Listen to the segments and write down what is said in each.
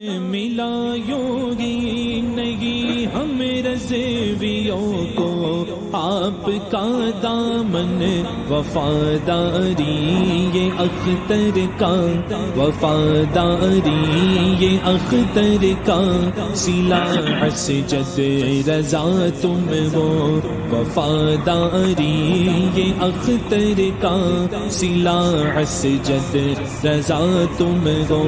ملا یوگی نہیں ہم رضویوں کو آپ کا دامن وفاداری، یہ اختر کا وفاداری، یہ اختر کا سلا سجد رضا تم وہ وفاداری، یہ اختر کا سلا سجد رضا تم وہ۔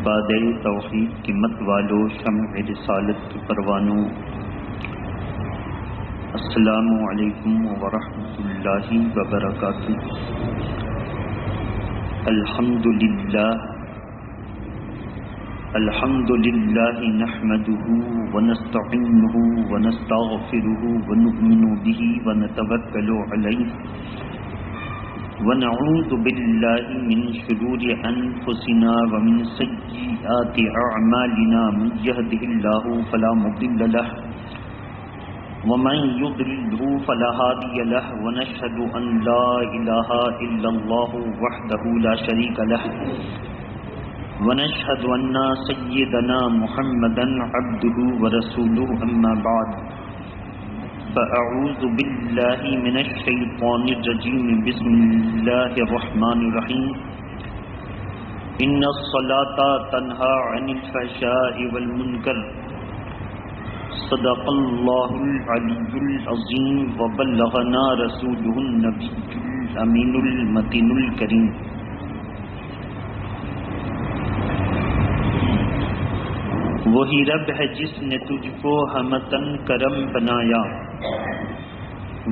بادِ توحید کی مت والو، شمع رسالت کی پروانوں، السلام علیکم ورحمۃ اللہ وبرکاتہ۔ الحمد للہ نحمده ونستعینه ونستغفره ونؤمن به ونتوکل علیہ، ونعوذ باللہ من شرور انفسنا ومن سیئات اعمالنا، من یهده اللہ فلا مضل له ومن یضللہ فلا ہادی له، ونشهد ان لا الہ الا اللہ وحدہ لا شریک له، ونشهد ان سیدنا محمدا عبدہ ورسولہ، اما بعد فأعوذ باللہ من الشیطان الرجیم، بسم اللہ الرحمن الرحیم۔ ان الصلاة تنہی عن الفحشاء والمنکر، صدق اللہ العلی العظیم، وبلغنا رسولہ النبی الامین المتین الکریم۔ وہی رب ہے جس نے تجھ کو ہمتن کرم بنایا،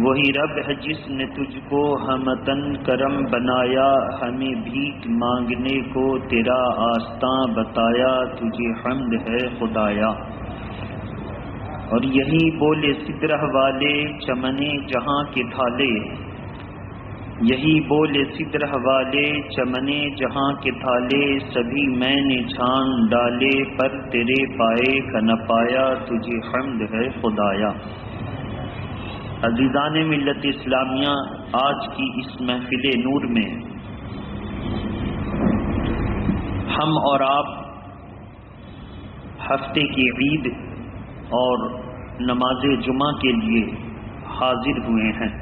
وہی رب ہے جس نے تجھ کو ہمتن کرم بنایا، ہمیں بھیک مانگنے کو تیرا آستاں بتایا، تجھے حمد ہے خدایا۔ اور یہی بولے سدرہ والے چمنے جہاں کے تھالے، یہی بولے سدرہ والے چمنے جہاں کے تھالے، سبھی میں نے چھان ڈالے پر تیرے پائے کا نہ پایا، تجھے حمد ہے خدایا۔ عزیزان ملت اسلامیہ، آج کی اس محفل نور میں ہم اور آپ ہفتے کی عید اور نماز جمعہ کے لیے حاضر ہوئے ہیں۔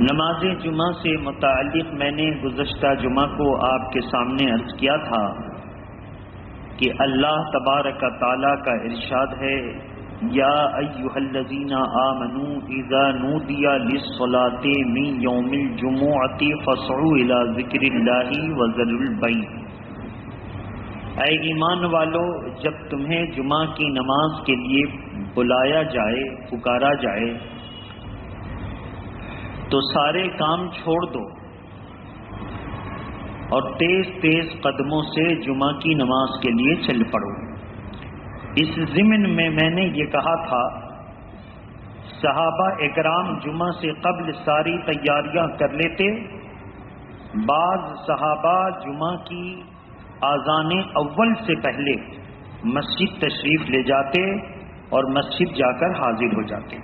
نماز جمعہ سے متعلق میں نے گزشتہ جمعہ کو آپ کے سامنے عرض کیا تھا کہ اللہ تبارک تعالیٰ کا ارشاد ہے، یا ایھا الذین آمنوا اذا نودی للصلاۃ من یوم الجمعۃ فاسعوا الی ذکر اللہ وذروا البیع۔ اے ایمان والو، جب تمہیں جمعہ کی نماز کے لیے بلایا جائے، پکارا جائے، تو سارے کام چھوڑ دو اور تیز تیز قدموں سے جمعہ کی نماز کے لیے چل پڑو۔ اس ضمن میں نے یہ کہا تھا، صحابہ اکرام جمعہ سے قبل ساری تیاریاں کر لیتے، بعض صحابہ جمعہ کی اذان اول سے پہلے مسجد تشریف لے جاتے اور مسجد جا کر حاضر ہو جاتے،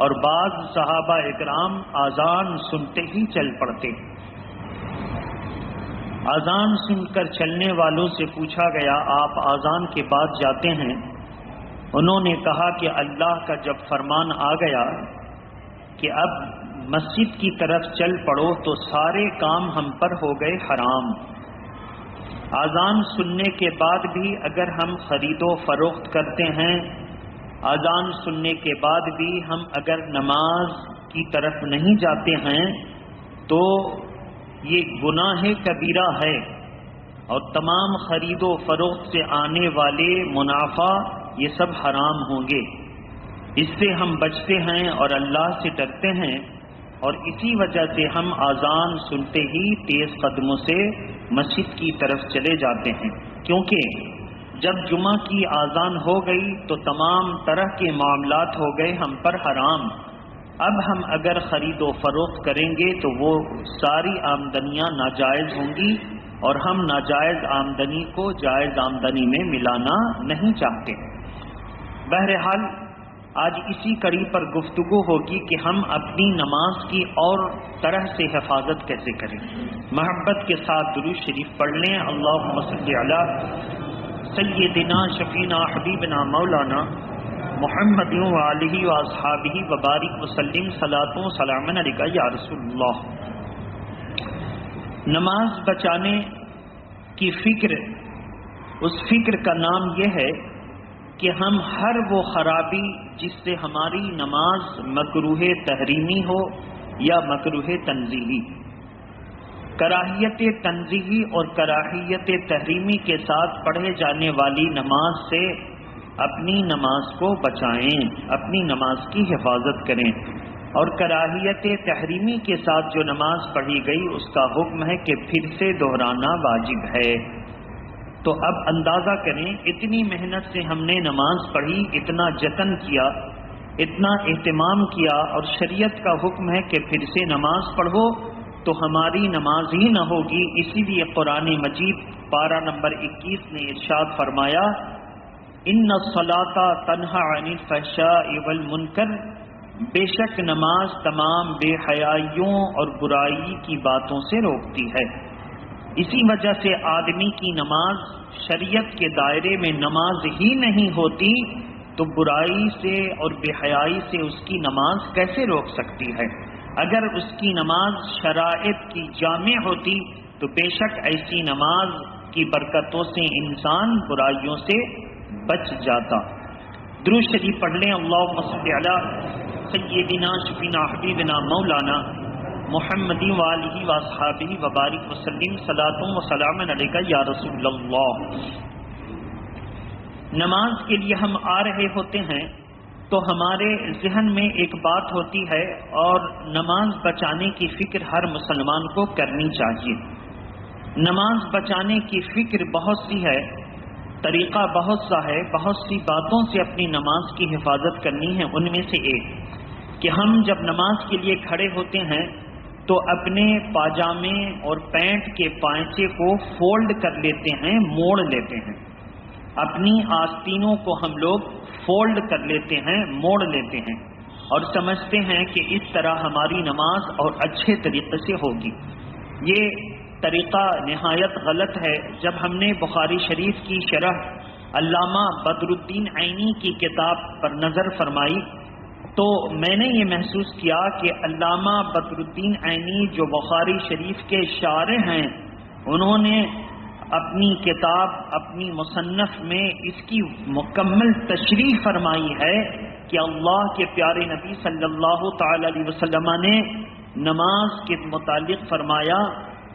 اور بعض صحابہ اکرام اذان سنتے ہی چل پڑتے۔ اذان سن کر چلنے والوں سے پوچھا گیا، آپ اذان کے بعد جاتے ہیں؟ انہوں نے کہا کہ اللہ کا جب فرمان آ گیا کہ اب مسجد کی طرف چل پڑو تو سارے کام ہم پر ہو گئے حرام۔ اذان سننے کے بعد بھی اگر ہم خرید و فروخت کرتے ہیں، اذان سننے کے بعد بھی ہم اگر نماز کی طرف نہیں جاتے ہیں تو یہ گناہ کبیرہ ہے، اور تمام خرید و فروخت سے آنے والے منافع یہ سب حرام ہوں گے۔ اس سے ہم بچتے ہیں اور اللہ سے ڈرتے ہیں، اور اسی وجہ سے ہم اذان سنتے ہی تیز قدموں سے مسجد کی طرف چلے جاتے ہیں، کیونکہ جب جمعہ کی اذان ہو گئی تو تمام طرح کے معاملات ہو گئے ہم پر حرام۔ اب ہم اگر خرید و فروخت کریں گے تو وہ ساری آمدنیاں ناجائز ہوں گی، اور ہم ناجائز آمدنی کو جائز آمدنی میں ملانا نہیں چاہتے۔ بہرحال آج اسی کڑی پر گفتگو ہوگی کہ ہم اپنی نماز کی اور طرح سے حفاظت کیسے کریں۔ محبت کے ساتھ درود شریف پڑھ لیں۔ اللہم صلی علی سیدنا شفینا حبیبنا مولانا محمد وآلہ واصحابہ وبارک وسلم صلاۃ و سلام علیک یا رسول اللہ۔ نماز بچانے کی فکر، اس فکر کا نام یہ ہے کہ ہم ہر وہ خرابی جس سے ہماری نماز مکروہ تحریمی ہو یا مکروہ تنزیہی، کراہیت تنزیہی اور کراہیت تحریمی کے ساتھ پڑھے جانے والی نماز سے اپنی نماز کو بچائیں، اپنی نماز کی حفاظت کریں۔ اور کراہیت تحریمی کے ساتھ جو نماز پڑھی گئی اس کا حکم ہے کہ پھر سے دہرانا واجب ہے۔ تو اب اندازہ کریں، اتنی محنت سے ہم نے نماز پڑھی، اتنا جتن کیا، اتنا اہتمام کیا، اور شریعت کا حکم ہے کہ پھر سے نماز پڑھو، تو ہماری نماز ہی نہ ہوگی۔ اسی لیے قرآن مجید پارہ نمبر 21 نے ارشاد فرمایا، ان الصلاۃ تنہی عن الفحشاء والمنکر، بے شک نماز تمام بے حیائیوں اور برائی کی باتوں سے روکتی ہے۔ اسی وجہ سے آدمی کی نماز شریعت کے دائرے میں نماز ہی نہیں ہوتی تو برائی سے اور بے حیائی سے اس کی نماز کیسے روک سکتی ہے؟ اگر اس کی نماز شرائط کی جامع ہوتی تو بے شک ایسی نماز کی برکتوں سے انسان برائیوں سے بچ جاتا۔ درود شریف پڑھ لیں۔ اللہم صلی علی سیدنا شفینا حبیبنا مولانا محمد وآلہ واصحابہ وبارک وسلم صلاۃ و سلام علیک یا رسول اللہ۔ نماز کے لیے ہم آ رہے ہوتے ہیں تو ہمارے ذہن میں ایک بات ہوتی ہے، اور نماز بچانے کی فکر ہر مسلمان کو کرنی چاہیے۔ نماز بچانے کی فکر بہت سی ہے، طریقہ بہت سا ہے، بہت سی باتوں سے اپنی نماز کی حفاظت کرنی ہے۔ ان میں سے ایک کہ ہم جب نماز کے لیے کھڑے ہوتے ہیں تو اپنے پاجامے اور پینٹ کے پائچے کو فولڈ کر لیتے ہیں، موڑ لیتے ہیں۔ اپنی آستینوں کو ہم لوگ فولڈ کر لیتے ہیں، موڑ لیتے ہیں، اور سمجھتے ہیں کہ اس طرح ہماری نماز اور اچھے طریقے سے ہوگی۔ یہ طریقہ نہایت غلط ہے۔ جب ہم نے بخاری شریف کی شرح علامہ بدر الدین عینی کی کتاب پر نظر فرمائی تو میں نے یہ محسوس کیا کہ علامہ بدر الدین عینی جو بخاری شریف کے شارح ہیں، انہوں نے اپنی کتاب، اپنی مصنف میں اس کی مکمل تشریح فرمائی ہے کہ اللہ کے پیارے نبی صلی اللہ تعالی علیہ وسلم نے نماز کے متعلق فرمایا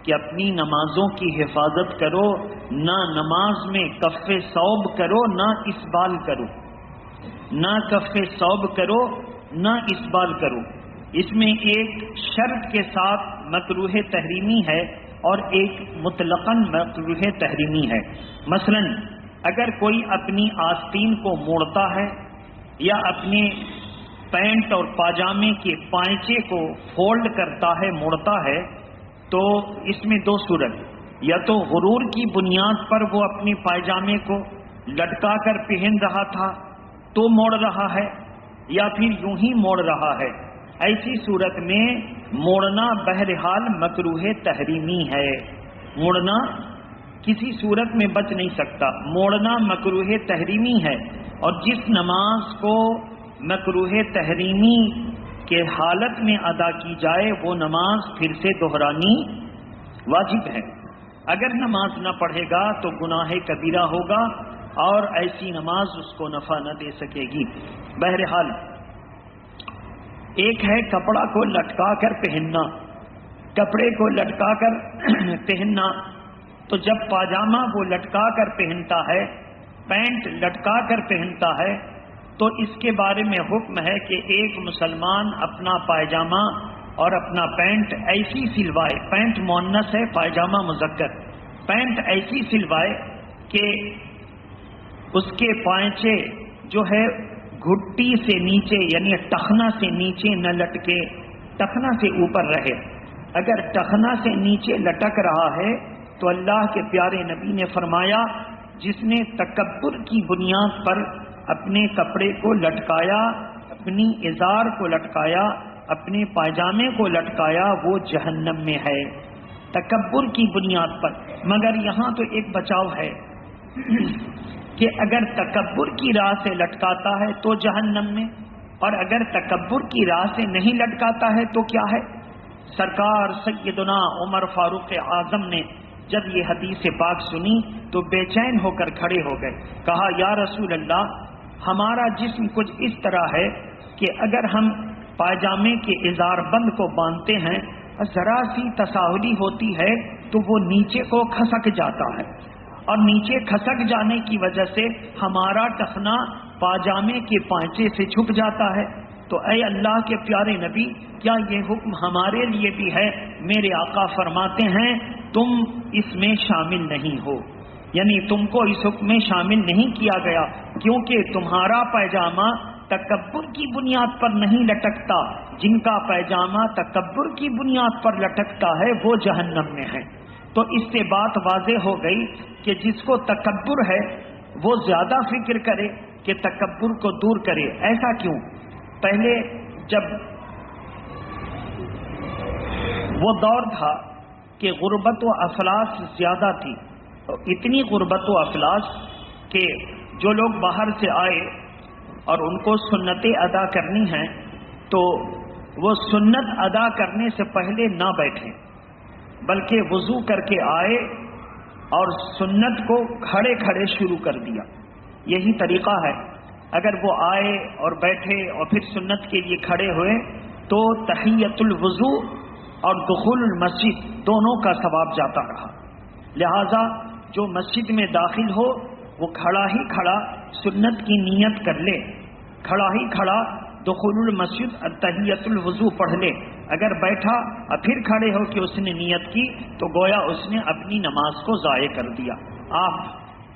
کہ اپنی نمازوں کی حفاظت کرو، نہ نماز میں کف ثوب کرو، نہ اسبال کرو، نہ کف ثوب کرو، نہ اسبال کرو۔ اس میں ایک شرط کے ساتھ مکروہ تحریمی ہے اور ایک مطلقاً مکروہ تحریمی ہے۔ مثلا اگر کوئی اپنی آستین کو موڑتا ہے یا اپنے پینٹ اور پاجامے کے پائچے کو فولڈ کرتا ہے، موڑتا ہے، تو اس میں دو صورت، یا تو غرور کی بنیاد پر وہ اپنے پائجامے کو لٹکا کر پہن رہا تھا تو موڑ رہا ہے، یا پھر یوں ہی موڑ رہا ہے۔ ایسی صورت میں موڑنا بہرحال مکروہ تحریمی ہے۔ موڑنا کسی صورت میں بچ نہیں سکتا، موڑنا مکروہ تحریمی ہے، اور جس نماز کو مکروہ تحریمی کے حالت میں ادا کی جائے وہ نماز پھر سے دہرانی واجب ہے۔ اگر نماز نہ پڑھے گا تو گناہ کبیرہ ہوگا اور ایسی نماز اس کو نفع نہ دے سکے گی۔ بہرحال ایک ہے کپڑا کو لٹکا کر پہننا، کپڑے کو لٹکا کر پہننا، تو جب پاجامہ وہ لٹکا کر پہنتا ہے، پینٹ لٹکا کر پہنتا ہے، تو اس کے بارے میں حکم ہے کہ ایک مسلمان اپنا پائجامہ اور اپنا پینٹ ایسی سلوائے، پینٹ مؤنث ہے، پائجامہ مذکر، پینٹ ایسی سلوائے کہ اس کے پائچے جو ہے گھٹی سے نیچے یعنی ٹخنا سے نیچے نہ لٹکے، ٹخنا سے اوپر رہے۔ اگر ٹخنا سے نیچے لٹک رہا ہے تو اللہ کے پیارے نبی نے فرمایا، جس نے تکبر کی بنیاد پر اپنے کپڑے کو لٹکایا اپنی ازار کو لٹکایا، اپنے پائجامے کو لٹکایا، وہ جہنم میں ہے تکبر کی بنیاد پر۔ مگر یہاں تو ایک بچاؤ ہے کہ اگر تکبر کی راہ سے لٹکاتا ہے تو جہنم میں، اور اگر تکبر کی راہ سے نہیں لٹکاتا ہے تو کیا ہے؟ سرکار سیدنا عمر فاروق اعظم نے جب یہ حدیث پاک سنی تو بے چین ہو کر کھڑے ہو گئے، کہا یا رسول اللہ، ہمارا جسم کچھ اس طرح ہے کہ اگر ہم پائجامے کے ازار بند کو باندھتے ہیں، ذرا سی تساہلی ہوتی ہے تو وہ نیچے کو کھسک جاتا ہے، اور نیچے کھسک جانے کی وجہ سے ہمارا ٹخنا پاجامے کے پانچے سے چھپ جاتا ہے۔ تو اے اللہ کے پیارے نبی، کیا یہ حکم ہمارے لیے بھی ہے؟ میرے آقا فرماتے ہیں تم اس میں شامل نہیں ہو، یعنی تم کو اس حکم میں شامل نہیں کیا گیا، کیونکہ تمہارا پیجامہ تکبر کی بنیاد پر نہیں لٹکتا۔ جن کا پیجامہ تکبر کی بنیاد پر لٹکتا ہے وہ جہنم میں ہے۔ تو اس سے بات واضح ہو گئی کہ جس کو تکبر ہے وہ زیادہ فکر کرے کہ تکبر کو دور کرے۔ ایسا کیوں؟ پہلے جب وہ دور تھا کہ غربت و افلاس زیادہ تھی، اتنی غربت و افلاس کہ جو لوگ باہر سے آئے اور ان کو سنتیں ادا کرنی ہیں تو وہ سنت ادا کرنے سے پہلے نہ بیٹھیں، بلکہ وضو کر کے آئے اور سنت کو کھڑے کھڑے شروع کر دیا۔ یہی طریقہ ہے، اگر وہ آئے اور بیٹھے اور پھر سنت کے لیے کھڑے ہوئے تو تحیۃ الوضو اور دخول المسجد دونوں کا ثواب جاتا رہا۔ لہذا جو مسجد میں داخل ہو وہ کھڑا ہی کھڑا سنت کی نیت کر لے، کھڑا ہی کھڑا دخول المسجد تحیۃ الوضو پڑھ لے۔ اگر بیٹھا اور پھر کھڑے ہو کہ اس نے نیت کی تو گویا اس نے اپنی نماز کو ضائع کر دیا۔ آپ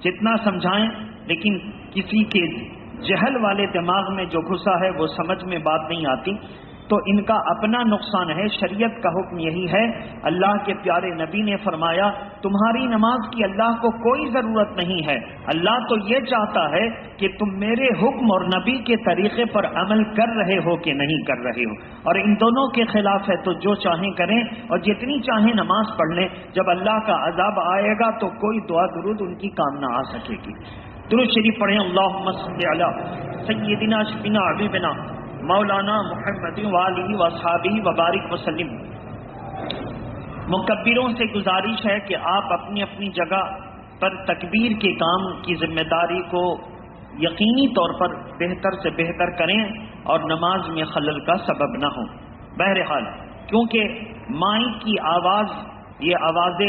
جتنا سمجھائیں لیکن کسی کے جہل والے دماغ میں جو گھسا ہے وہ سمجھ میں بات نہیں آتی، تو ان کا اپنا نقصان ہے۔ شریعت کا حکم یہی ہے، اللہ کے پیارے نبی نے فرمایا تمہاری نماز کی اللہ کو کوئی ضرورت نہیں ہے، اللہ تو یہ چاہتا ہے کہ تم میرے حکم اور نبی کے طریقے پر عمل کر رہے ہو کہ نہیں کر رہے ہو، اور ان دونوں کے خلاف ہے تو جو چاہیں کریں اور جتنی چاہیں نماز پڑھ لیں، جب اللہ کا عذاب آئے گا تو کوئی دعا درود ان کی کام نہ آ سکے گی۔ درود شریف پڑھیں، اللہم صلی علی سیدنا شفینا حبیبنا مولانا محمد وآلہ وصحابہ وبارک وسلم۔ مکبروں سے گزارش ہے کہ آپ اپنی اپنی جگہ پر تکبیر کے کام کی ذمہ داری کو یقینی طور پر بہتر سے بہتر کریں اور نماز میں خلل کا سبب نہ ہو۔ بہرحال کیونکہ مائک کی آواز یہ آواز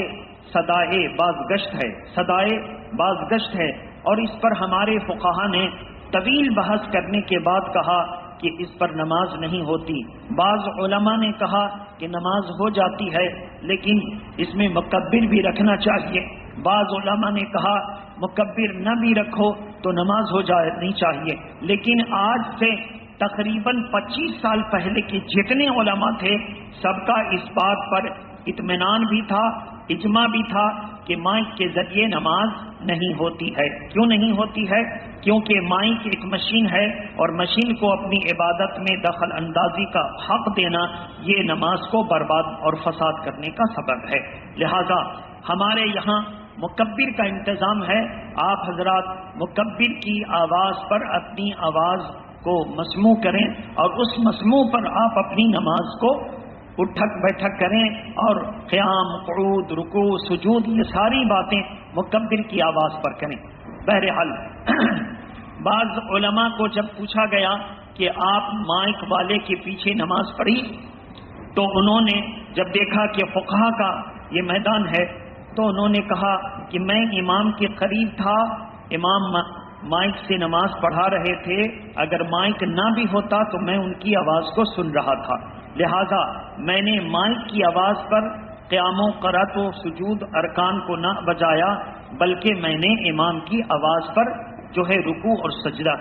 صدائے بازگشت ہے، صدائے بازگشت ہے، اور اس پر ہمارے فقہا نے طویل بحث کرنے کے بعد کہا کہ اس پر نماز نہیں ہوتی۔ بعض علماء نے کہا کہ نماز ہو جاتی ہے لیکن اس میں مکبر بھی رکھنا چاہیے، بعض علماء نے کہا مکبر نہ بھی رکھو تو نماز ہو جانی چاہیے۔ لیکن آج سے تقریباً 25 سال پہلے کے جتنے علماء تھے سب کا اس بات پر اطمینان بھی تھا، اجماع بھی تھا کہ مائک کے ذریعے نماز نہیں ہوتی ہے۔ کیوں نہیں ہوتی ہے؟ کیونکہ مائک ایک مشین ہے اور مشین کو اپنی عبادت میں دخل اندازی کا حق دینا یہ نماز کو برباد اور فساد کرنے کا سبب ہے۔ لہذا ہمارے یہاں مکبر کا انتظام ہے، آپ حضرات مکبر کی آواز پر اپنی آواز کو مسموع کریں اور اس مسموع پر آپ اپنی نماز کو اٹھک بیٹھک کریں، اور قیام، قعود، رکوع، سجود یہ ساری باتیں مکبر کی آواز پر کریں۔ بہرحال بعض علماء کو جب پوچھا گیا کہ آپ مائک والے کے پیچھے نماز پڑھی تو انہوں نے جب دیکھا کہ فقہا کا یہ میدان ہے تو انہوں نے کہا کہ میں امام کے قریب تھا، امام مائک سے نماز پڑھا رہے تھے، اگر مائک نہ بھی ہوتا تو میں ان کی آواز کو سن رہا تھا، لہذا میں نے مائک کی آواز پر قیام و قرات و سجود ارکان کو نہ بجایا، بلکہ میں نے امام کی آواز پر جو ہے رکوع اور سجدہ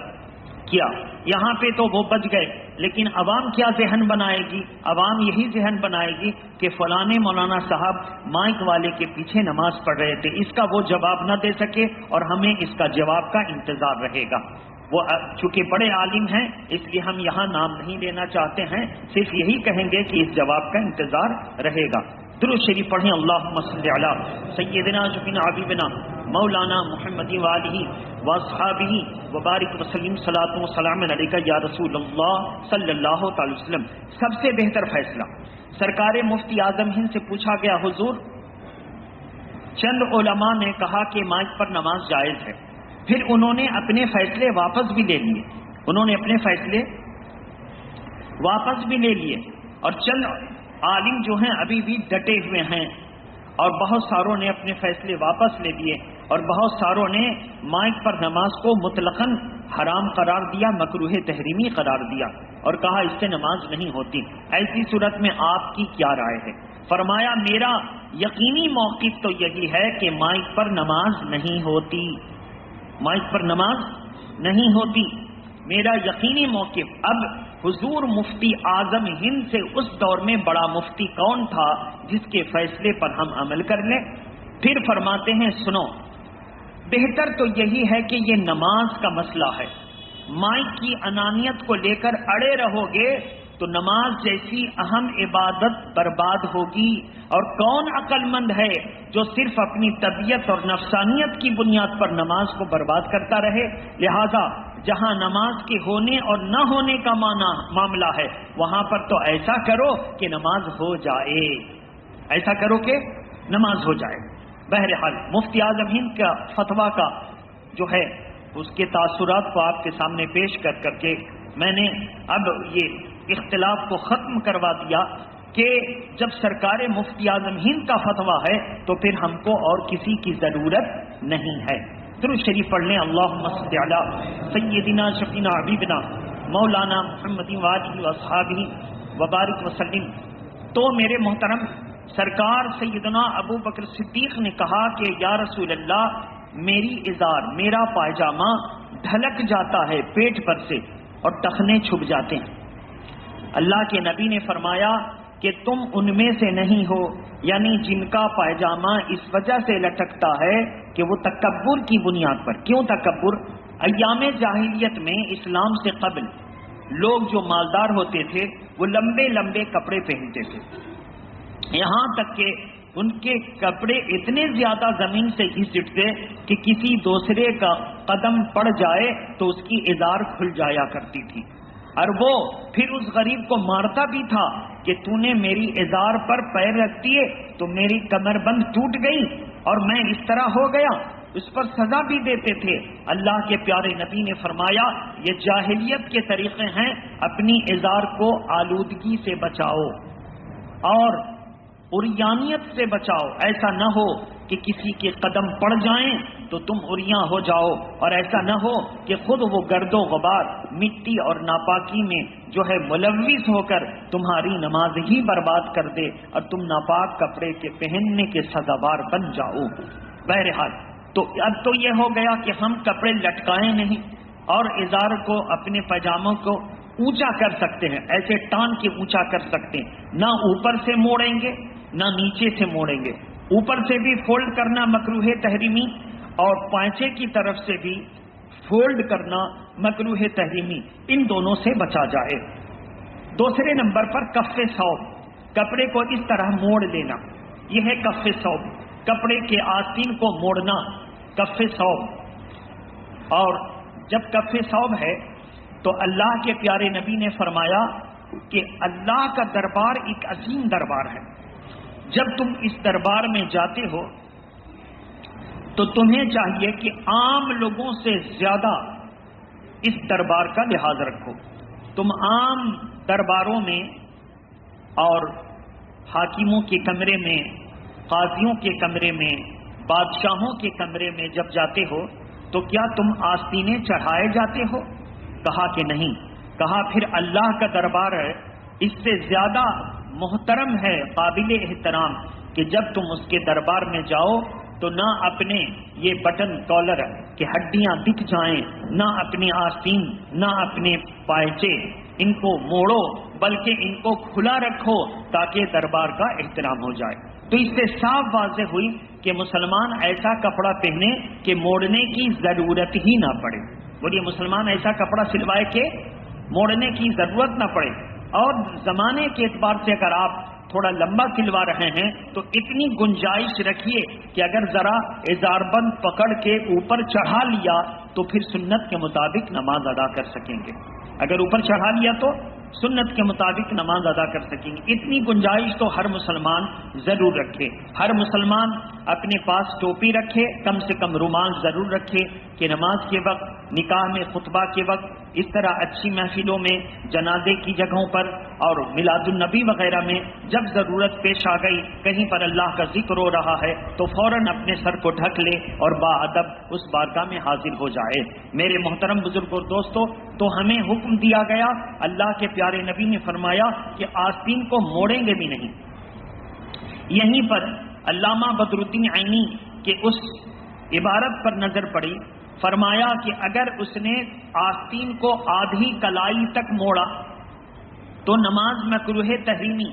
کیا۔ یہاں پہ تو وہ بچ گئے، لیکن عوام کیا ذہن بنائے گی؟ عوام یہی ذہن بنائے گی کہ فلانے مولانا صاحب مائک والے کے پیچھے نماز پڑھ رہے تھے، اس کا وہ جواب نہ دے سکے اور ہمیں اس کا جواب کا انتظار رہے گا۔ وہ چونکہ بڑے عالم ہیں اس لیے ہم یہاں نام نہیں لینا چاہتے ہیں، صرف یہی کہیں گے کہ اس جواب کا انتظار رہے گا۔ درود شریف پڑھیں، اللہم صلی علی سیدنا جبنا حبیبنا مولانا محمد وآلہ واصحابہ وبارک وسلم صلاۃ و سلام علیکہ یا رسول اللہ صلی اللہ تعالی وسلم۔ سب سے بہتر فیصلہ سرکار مفتی اعظم ہند سے پوچھا گیا، حضور چند علماء نے کہا کہ مائک پر نماز جائز ہے، پھر انہوں نے اپنے فیصلے واپس بھی لے لیے، انہوں نے اپنے فیصلے واپس بھی لے لیے، اور چند عالم جو ہیں ابھی بھی ڈٹے ہوئے ہیں، اور بہت ساروں نے اپنے فیصلے واپس لے لیے، اور بہت ساروں نے مائک پر نماز کو مطلقاً حرام قرار دیا، مکروہ تحریمی قرار دیا، اور کہا اس سے نماز نہیں ہوتی۔ ایسی صورت میں آپ کی کیا رائے ہے؟ فرمایا میرا یقینی موقف تو یہی ہے کہ مائک پر نماز نہیں ہوتی، مائک پر نماز نہیں ہوتی، میرا یقینی موقف۔ اب حضور مفتی اعظم ہند سے اس دور میں بڑا مفتی کون تھا جس کے فیصلے پر ہم عمل کر لیں؟ پھر فرماتے ہیں سنو، بہتر تو یہی ہے کہ یہ نماز کا مسئلہ ہے، مائک کی انانیت کو لے کر اڑے رہو گے تو نماز جیسی اہم عبادت برباد ہوگی، اور کون عقل مند ہے جو صرف اپنی طبیعت اور نفسانیت کی بنیاد پر نماز کو برباد کرتا رہے؟ لہذا جہاں نماز کے ہونے اور نہ ہونے کا معاملہ ہے وہاں پر تو ایسا کرو کہ نماز ہو جائے، ایسا کرو کہ نماز ہو جائے۔ بہرحال مفتی اعظم ہند کا فتویٰ کا جو ہے اس کے تاثرات کو آپ کے سامنے پیش کر کے میں نے اب یہ اختلاف کو ختم کروا دیا کہ جب سرکار مفتی اعظم ہند کا فتویٰ ہے تو پھر ہم کو اور کسی کی ضرورت نہیں ہے۔ درود شریف پڑھ لیں، اللہم صلی علی سیدنا شفینا حبیبنا مولانا محمد وآلہ واصحابہ وبارک وسلم۔ تو میرے محترم سرکار سیدنا ابو بکر صدیق نے کہا کہ یا رسول اللہ میری ازار، میرا پائجامہ ڈھلک جاتا ہے پیٹ پر سے اور ٹخنے چھپ جاتے ہیں۔ اللہ کے نبی نے فرمایا کہ تم ان میں سے نہیں ہو، یعنی جن کا پائجامہ اس وجہ سے لٹکتا ہے کہ وہ تکبر کی بنیاد پر۔ کیوں تکبر؟ ایام جاہلیت میں اسلام سے قبل لوگ جو مالدار ہوتے تھے وہ لمبے لمبے کپڑے پہنتے تھے، یہاں تک کہ ان کے کپڑے اتنے زیادہ زمین سے گھسٹتے کہ کسی دوسرے کا قدم پڑ جائے تو اس کی ازار کھل جایا کرتی تھی، اور وہ پھر اس غریب کو مارتا بھی تھا کہ تو نے میری ازار پر پیر رکھ دیے تو میری کمر بند ٹوٹ گئی اور میں اس طرح ہو گیا، اس پر سزا بھی دیتے تھے۔ اللہ کے پیارے نبی نے فرمایا یہ جاہلیت کے طریقے ہیں، اپنی ازار کو آلودگی سے بچاؤ اور عریانیت سے بچاؤ، ایسا نہ ہو کہ کسی کے قدم پڑ جائیں تو تم عریاں ہو جاؤ، اور ایسا نہ ہو کہ خود وہ گرد و غبار مٹی اور ناپاکی میں جو ہے ملوث ہو کر تمہاری نماز ہی برباد کر دے اور تم ناپاک کپڑے کے پہننے کے سزاوار بن جاؤ۔ بہرحال تو اب تو یہ ہو گیا کہ ہم کپڑے لٹکائیں نہیں اور ازار کو، اپنے پاجاموں کو اونچا کر سکتے ہیں، ایسے ٹان کے اونچا کر سکتے ہیں، نہ اوپر سے موڑیں گے نہ نیچے سے موڑیں گے، اوپر سے بھی فولڈ کرنا مکروہ تحریمی اور پانچے کی طرف سے بھی فولڈ کرنا مکروہ تحریمی، ان دونوں سے بچا جائے۔ دوسرے نمبر پر کف ثوب، کپڑے کو اس طرح موڑ لینا، یہ ہے کف ثوب، کپڑے کے آستین کو موڑنا کف ثوب۔ اور جب کف ثوب ہے تو اللہ کے پیارے نبی نے فرمایا کہ اللہ کا دربار ایک عظیم دربار ہے، جب تم اس دربار میں جاتے ہو تو تمہیں چاہیے کہ عام لوگوں سے زیادہ اس دربار کا لحاظ رکھو۔ تم عام درباروں میں اور حاکموں کے کمرے میں، قاضیوں کے کمرے میں، بادشاہوں کے کمرے میں جب جاتے ہو تو کیا تم آستینیں چڑھائے جاتے ہو؟ کہا کہ نہیں۔ کہا پھر اللہ کا دربار ہے، اس سے زیادہ محترم ہے، قابل احترام کہ جب تم اس کے دربار میں جاؤ تو نہ اپنے یہ بٹن کالر کہ ہڈیاں دکھ جائیں، نہ اپنی آستین، نہ اپنے پائچے، ان کو موڑو، بلکہ ان کو کھلا رکھو تاکہ دربار کا احترام ہو جائے۔ تو اس سے صاف واضح ہوئی کہ مسلمان ایسا کپڑا پہنے کہ موڑنے کی ضرورت ہی نہ پڑے۔ بولیے مسلمان ایسا کپڑا سلوائے کہ موڑنے کی ضرورت نہ پڑے. اور زمانے کے اعتبار سے اگر آپ تھوڑا لمبا سلوا رہے ہیں تو اتنی گنجائش رکھیے کہ اگر ذرا اظہار بند پکڑ کے اوپر چڑھا لیا تو پھر سنت کے مطابق نماز ادا کر سکیں گے. اگر اوپر چڑھا لیا تو سنت کے مطابق نماز ادا کر سکیں گے. اتنی گنجائش تو ہر مسلمان ضرور رکھے. ہر مسلمان اپنے پاس ٹوپی رکھے, کم سے کم رومال ضرور رکھے کہ نماز کے وقت, نکاح میں, خطبہ کے وقت, اس طرح اچھی محفلوں میں, جنازے کی جگہوں پر اور میلاد النبی وغیرہ میں جب ضرورت پیش آ گئی, کہیں پر اللہ کا ذکر ہو رہا ہے تو فوراً اپنے سر کو ڈھک لے اور باادب اس بارگاہ میں حاضر ہو جائے. میرے محترم بزرگوں اور دوستو, تو ہمیں حکم دیا گیا, اللہ کے پیارے نبی نے فرمایا کہ آستین کو موڑیں گے بھی نہیں. یہیں پر علامہ بدر الدین عینی کے اس عبارت پر نظر پڑی, فرمایا کہ اگر اس نے آستین کو آدھی کلائی تک موڑا تو نماز مکروہ تحریمی,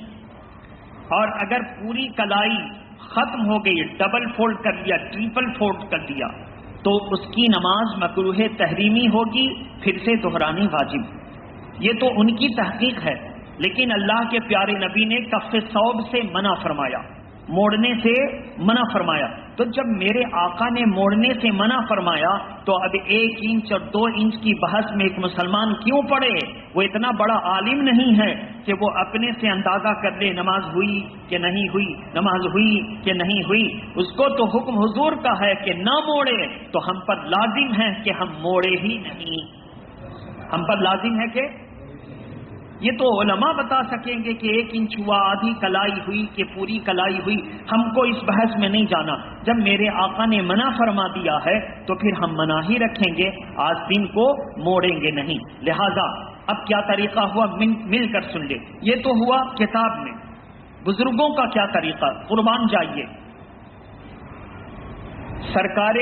اور اگر پوری کلائی ختم ہو گئی, ڈبل فولڈ کر لیا, ٹریپل فولڈ کر دیا, تو اس کی نماز مکروہ تحریمی ہوگی, پھر سے دہرانی واجب. یہ تو ان کی تحقیق ہے, لیکن اللہ کے پیارے نبی نے کف ثوب سے منع فرمایا, موڑنے سے منع فرمایا. تو جب میرے آقا نے موڑنے سے منع فرمایا تو اب 1 انچ اور 2 انچ کی بحث میں ایک مسلمان کیوں پڑے؟ وہ اتنا بڑا عالم نہیں ہے کہ وہ اپنے سے اندازہ کر لے نماز ہوئی کہ نہیں ہوئی, نماز ہوئی کہ نہیں ہوئی. اس کو تو حکم حضور کا ہے کہ نہ موڑے, تو ہم پر لازم ہے کہ ہم موڑے ہی نہیں. ہم پر لازم ہے کہ یہ تو علماء بتا سکیں گے کہ 1 انچ ہوا, آدھی کلائی ہوئی کہ پوری کلائی ہوئی. ہم کو اس بحث میں نہیں جانا. جب میرے آقا نے منع فرما دیا ہے تو پھر ہم منع ہی رکھیں گے, آستین کو موڑیں گے نہیں. لہذا اب کیا طریقہ ہوا, مل کر سن لے. یہ تو ہوا کتاب میں. بزرگوں کا کیا طریقہ, قربان جائیے. سرکار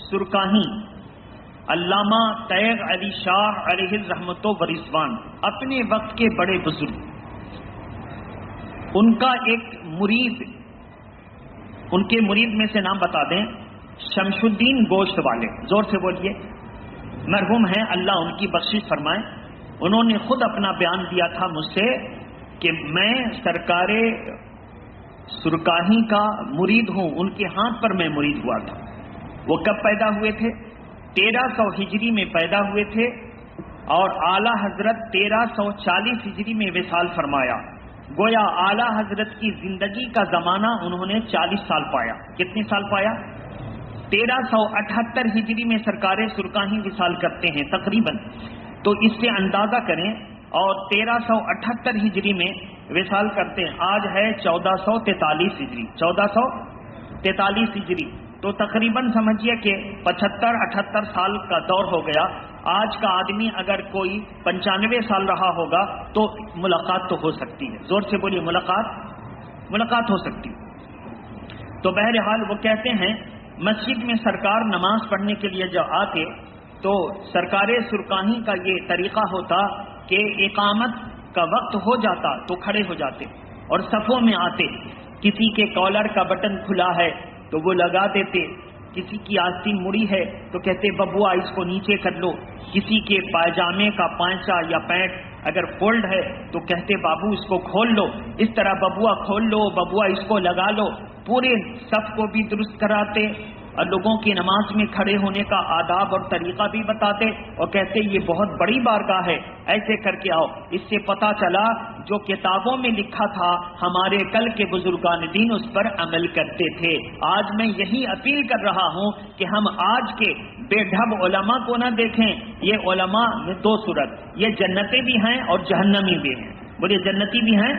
سرکاہی علامہ تیغ علی شاہ علیہ الرحمت و رضوان, اپنے وقت کے بڑے بزرگ, ان کا ایک مرید, ان کے مرید میں سے نام بتا دیں, شمس الدین گوشت والے. زور سے بولیے. مرحوم ہیں, اللہ ان کی بخشش فرمائے. انہوں نے خود اپنا بیان دیا تھا مجھ سے کہ میں سرکار سرکاہی کا مرید ہوں, ان کے ہاتھ پر میں مرید ہوا تھا. وہ کب پیدا ہوئے تھے؟ 1300 ہجری میں پیدا ہوئے تھے, اور اعلیٰ حضرت 1340 ہجری میں وصال فرمایا. گویا اعلیٰ حضرت کی زندگی کا زمانہ انہوں نے 40 سال پایا. کتنے سال پایا؟ 1378 ہجری میں سرکار سرکاہی وصال کرتے ہیں تقریباً. تو اس سے اندازہ کریں, اور 1378 ہجری میں وصال کرتے ہیں. آج ہے 1443 ہجری, 1443 ہجری. تو تقریباً سمجھیے کہ 75-78 سال کا دور ہو گیا. آج کا آدمی اگر کوئی 95 سال رہا ہوگا تو ملاقات تو ہو سکتی ہے. زور سے بولیے, ملاقات ہو سکتی. تو بہرحال وہ کہتے ہیں مسجد میں سرکار نماز پڑھنے کے لیے جب آتے تو سرکار سرکاہی کا یہ طریقہ ہوتا کہ اقامت کا وقت ہو جاتا تو کھڑے ہو جاتے اور صفوں میں آتے. کسی کے کالر کا بٹن کھلا ہے تو وہ لگا دیتے, کسی کی آستین مڑی ہے تو کہتے ببوا اس کو نیچے کر لو. کسی کے پائجامے کا پائچا یا پینٹ اگر فولڈ ہے تو کہتے بابو اس کو کھول لو. اس طرح ببوا کھول لو, ببوا اس کو لگا لو. پورے صف کو بھی درست کراتے اور لوگوں کی نماز میں کھڑے ہونے کا آداب اور طریقہ بھی بتاتے, اور کہتے یہ بہت بڑی بارگاہ ہے, ایسے کر کے آؤ. اس سے پتہ چلا جو کتابوں میں لکھا تھا ہمارے کل کے بزرگان دین اس پر عمل کرتے تھے. آج میں یہی اپیل کر رہا ہوں کہ ہم آج کے بے ڈھب علماء کو نہ دیکھیں. یہ علماء میں 2 صورت, یہ جنتی بھی ہیں اور جہنمی بھی ہیں. بولے جنتی بھی ہیں,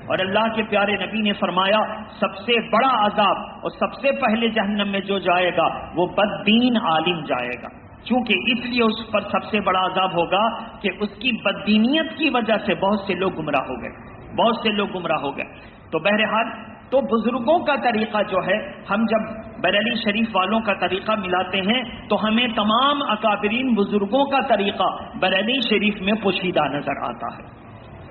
اور اللہ کے پیارے نبی نے فرمایا سب سے بڑا عذاب اور سب سے پہلے جہنم میں جو جائے گا وہ بددین عالم جائے گا. کیونکہ اس لیے اس پر سب سے بڑا عذاب ہوگا کہ اس کی بددینیت کی وجہ سے بہت سے لوگ گمراہ ہو گئے. تو بہرحال تو بزرگوں کا طریقہ جو ہے, ہم جب بریلی شریف والوں کا طریقہ ملاتے ہیں تو ہمیں تمام اکابرین بزرگوں کا طریقہ بریلی شریف میں پوشیدہ نظر آتا ہے.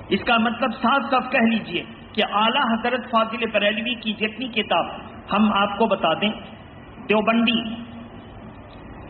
اس کا مطلب صاف صاف کہہ لیجئے کہ اعلیٰ حضرت فاضل بریلوی کی جتنی کتاب ہم آپ کو بتا دیں, دیوبندی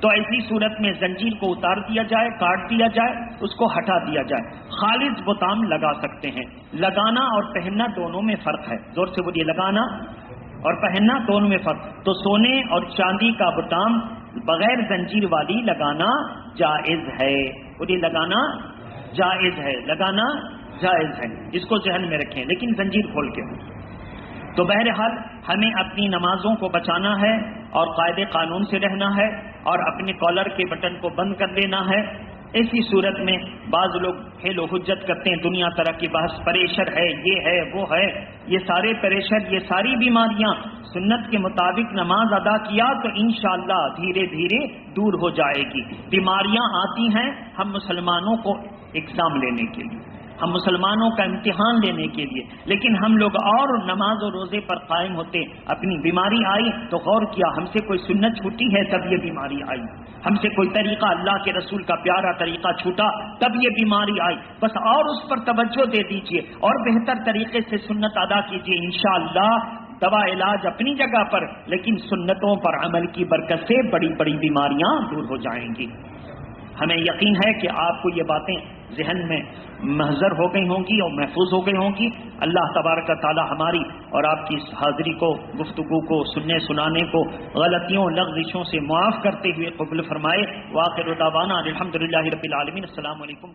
تو ایسی صورت میں زنجیر کو اتار دیا جائے، کاٹ دیا جائے، اس کو ہٹا دیا جائے۔ خالص بوتام لگا سکتے ہیں۔ لگانا اور پہننا دونوں میں فرق ہے، زور سے بولیے، لگانا اور پہننا دونوں میں فرق۔ تو سونے اور چاندی کا بوتام بغیر زنجیر والی لگانا جائز ہے، بولیے لگانا جائز ہے، لگانا جائز ہے، اس کو ذہن میں رکھیں، لیکن زنجیر کھول کے۔ تو بہرحال ہمیں اپنی نمازوں کو بچانا ہے اور قاعدے قانون سے رہنا ہے اور اپنے کالر کے بٹن کو بند کر لینا ہے۔ ایسی صورت میں بعض لوگ حیل و حجت کرتے ہیں، دنیا طرح کی بحث، پریشر ہے، یہ ہے، وہ ہے، یہ سارے پریشر، یہ ساری بیماریاں سنت کے مطابق نماز ادا کیا تو انشاءاللہ دھیرے دھیرے دور ہو جائے گی۔ بیماریاں آتی ہیں ہم مسلمانوں کو ایگزام لینے کے لیے، ہم مسلمانوں کا امتحان لینے کے لیے، لیکن ہم لوگ اور نماز و روزے پر قائم ہوتے، اپنی بیماری آئی تو غور کیا ہم سے کوئی سنت چھوٹی ہے تب یہ بیماری آئی، ہم سے کوئی طریقہ اللہ کے رسول کا پیارا طریقہ چھوٹا تب یہ بیماری آئی، بس اور اس پر توجہ دے دیجئے اور بہتر طریقے سے سنت ادا کیجئے، انشاءاللہ دوا علاج اپنی جگہ پر، لیکن سنتوں پر عمل کی برکت سے بڑی بڑی بیماریاں دور ہو جائیں گی۔ ہمیں یقین ہے کہ آپ کو یہ باتیں ذہن میں محضر ہو گئی ہوں گی اور محفوظ ہو گئی ہوں گی۔ اللہ تبارک تعالی ہماری اور آپ کی اس حاضری کو، گفتگو کو، سننے سنانے کو غلطیوں لغزشوں سے معاف کرتے ہوئے قبول فرمائے۔ وآخر دعوانا الحمدللہ رب العالمین۔ السلام علیکم۔